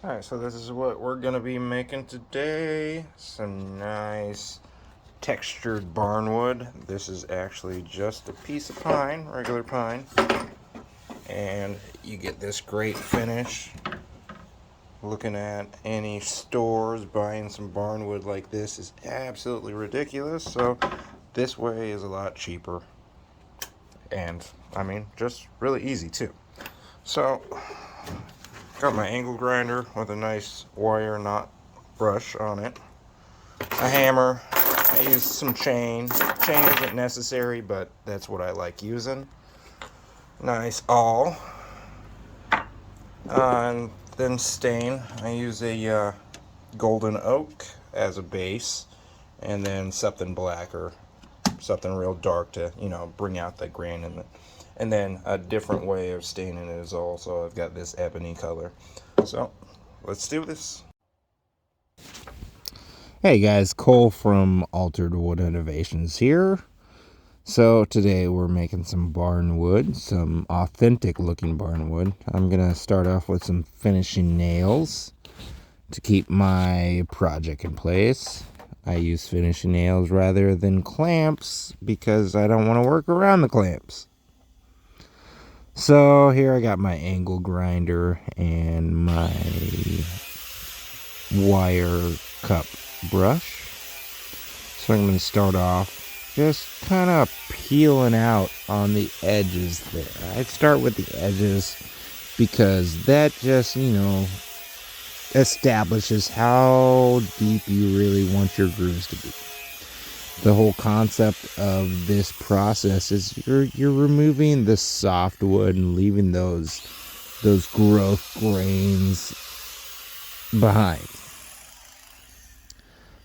Alright, so this is what we're going to be making today. Some nice textured barnwood. This is actually just a piece of pine, regular pine. And you get this great finish. Looking at any stores, buying some barnwood like this is absolutely ridiculous. So this way is a lot cheaper. And, I mean, just really easy too. So, got my angle grinder with a nice wire knot brush on it. A hammer. I use some chain. Chain isn't necessary, but that's what I like using. Nice awl. And then stain. I use a golden oak as a base, and then something black or something real dark to, bring out the grain in it. And then a different way of staining it is also I've got this ebony color. So let's do this. Hey guys, Cole from Altered Wood Innovations here. So today we're making some barnwood, some authentic looking barnwood. I'm gonna start off with some finishing nails to keep my project in place. I use finishing nails rather than clamps because I don't want to work around the clamps. So here I got my angle grinder and my wire cup brush. So I'm going to start off just kind of peeling out on the edges there. I start with the edges because that just, establishes how deep you really want your grooves to be. The whole concept of this process is you're removing the softwood and leaving those growth grains behind.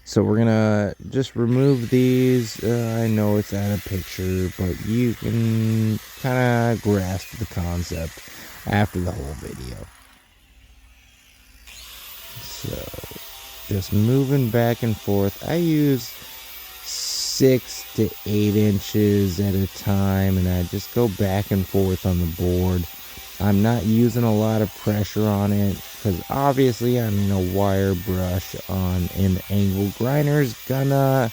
So we're gonna just remove these. I know it's out of picture, but you can kind of grasp the concept after the whole video. So just moving back and forth. I use 6 to 8 inches at a time, and I just go back and forth on the board. I'm not using a lot of pressure on it because obviously a wire brush on an angle grinder is gonna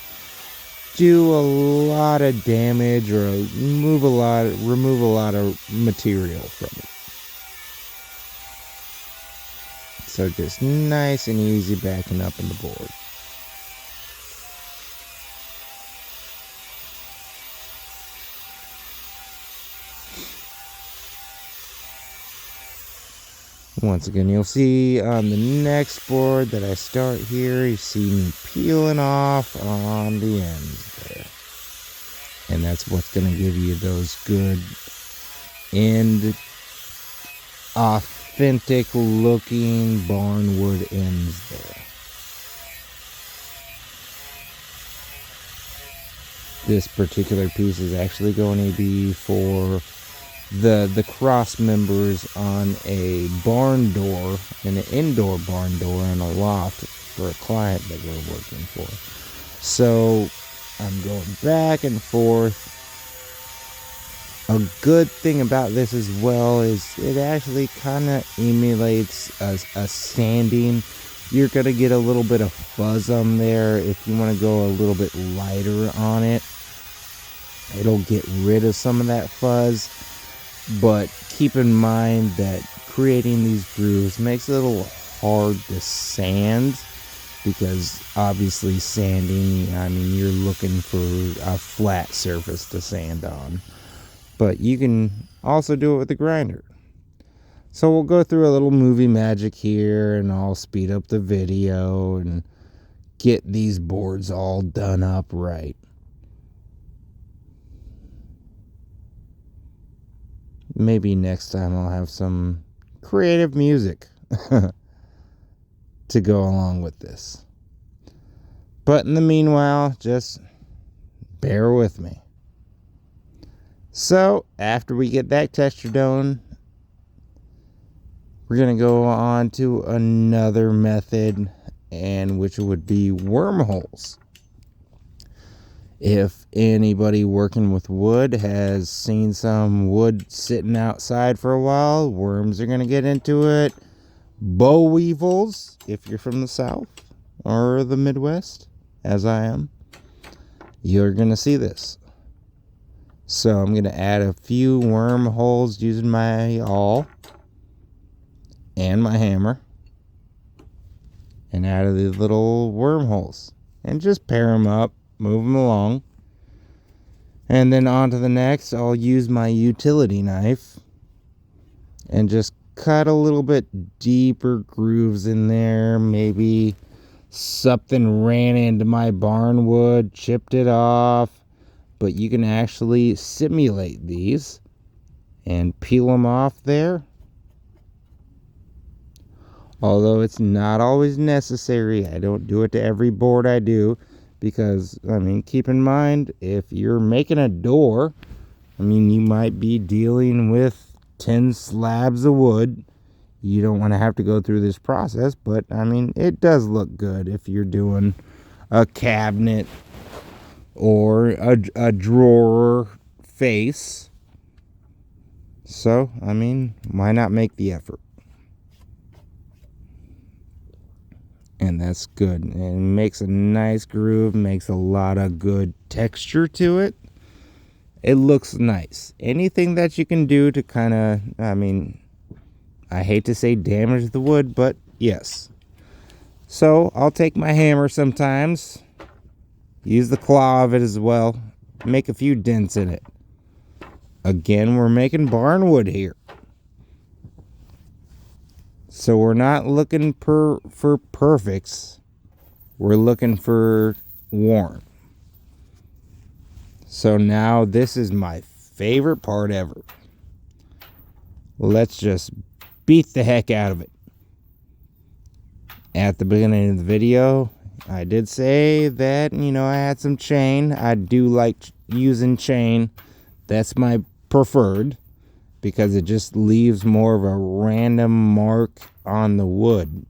do a lot of damage or remove a lot of material from it. So just nice and easy backing up on the board. Once again, you'll see on the next board that I start here, you see me peeling off on the ends there. And that's what's going to give you those good end, authentic looking barnwood ends there. This particular piece is actually going to be for the cross members on a barn door, an indoor barn door in a loft for a client that we're working for. So I'm going back and forth. A good thing about this as well is it actually kind of emulates a sanding. You're going to get a little bit of fuzz on there. If you want to go a little bit lighter on it, it'll get rid of some of that fuzz. But keep in mind that creating these grooves makes it a little hard to sand because obviously sanding, you're looking for a flat surface to sand on. But you can also do it with the grinder. So we'll go through a little movie magic here and I'll speed up the video and get these boards all done up right. Maybe next time I'll have some creative music to go along with this. But in the meanwhile, just bear with me. So, after we get that texture done, we're going to go on to another method, and which would be wormholes. If anybody working with wood has seen some wood sitting outside for a while, worms are going to get into it. boll weevils, if you're from the South or the Midwest, as I am, you're going to see this. So I'm going to add a few wormholes using my awl and my hammer. And add these little wormholes. And just pair them up, move them along. And then on to the next, I'll use my utility knife. And just cut a little bit deeper grooves in there. Maybe something ran into my barnwood, chipped it off. But you can actually simulate these and peel them off there. Although it's not always necessary. I don't do it to every board I do. Because, I mean, keep in mind, if you're making a door, I mean, you might be dealing with 10 slabs of wood. You don't want to have to go through this process. But, I mean, it does look good if you're doing a cabinet or a drawer face. So, I mean, why not make the effort? And that's good. And it makes a nice groove, makes a lot of good texture to it. It looks nice. Anything that you can do to kind of, I mean, I hate to say damage the wood, but yes. So I'll take my hammer sometimes, use the claw of it as well, make a few dents in it. Again, we're making barnwood here. So we're not looking for perfects. We're looking for warm. So now this is my favorite part ever. Let's just beat the heck out of it. At the beginning of the video, I did say that, you know, I had some chain. I do like using chain. That's my preferred, because it just leaves more of a random mark on the wood.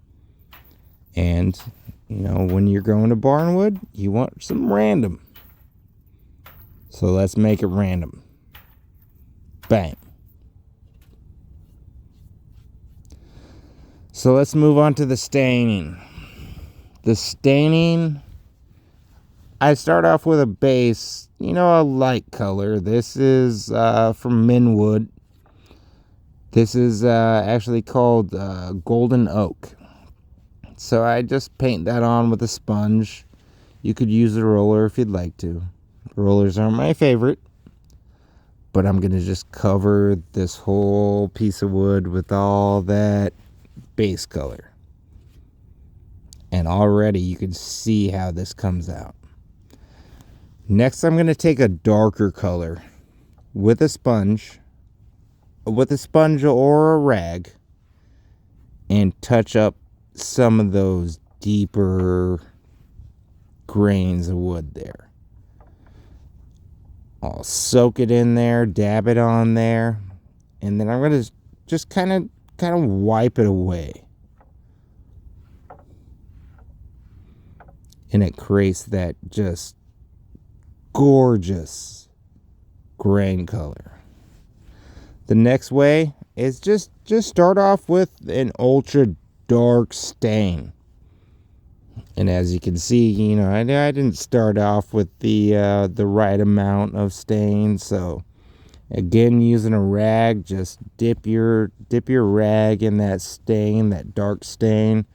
And, you know, when you're going to barnwood, you want some random. So let's make it random. Bang. So let's move on to the staining. The staining, I start off with a base, you know, a light color. This is from Minwood. This is actually called golden oak. So I just paint that on with a sponge. You could use a roller if you'd like to. Rollers aren't my favorite. But I'm going to just cover this whole piece of wood with all that base color. And already you can see how this comes out. Next, I'm going to take a darker color with a sponge or a rag, and touch up some of those deeper grains of wood there. I'll soak it in there, dab it on there, and then I'm going to just kind of wipe it away. And it creates that just gorgeous grain color. The next way is just start off with an ultra dark stain. And as you can see, you know, I didn't start off with the right amount of stain. So again, using a rag, just dip your rag in that stain, that dark stain,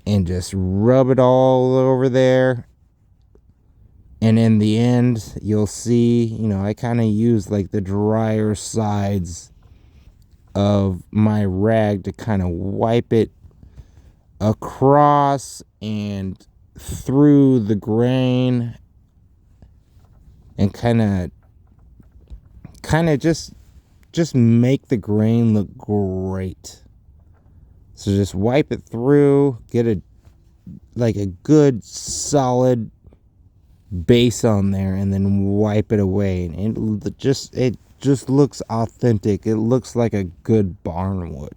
and just rub it all over there. And in the end, you'll see, you know, I kind of use like the drier sides of my rag to kind of wipe it across and through the grain, and kind of just make the grain look great. So just wipe it through, get a good solid base on there, and then wipe it away, and it just looks authentic. It looks like a good barnwood.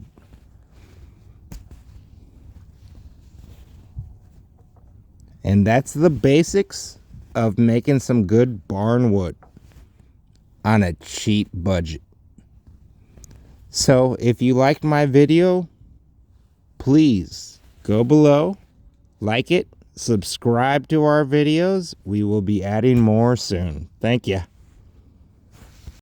And that's the basics of making some good barnwood on a cheap budget. So if you liked my video, please go below, like it, subscribe to our videos. We will be adding more soon. Thank you.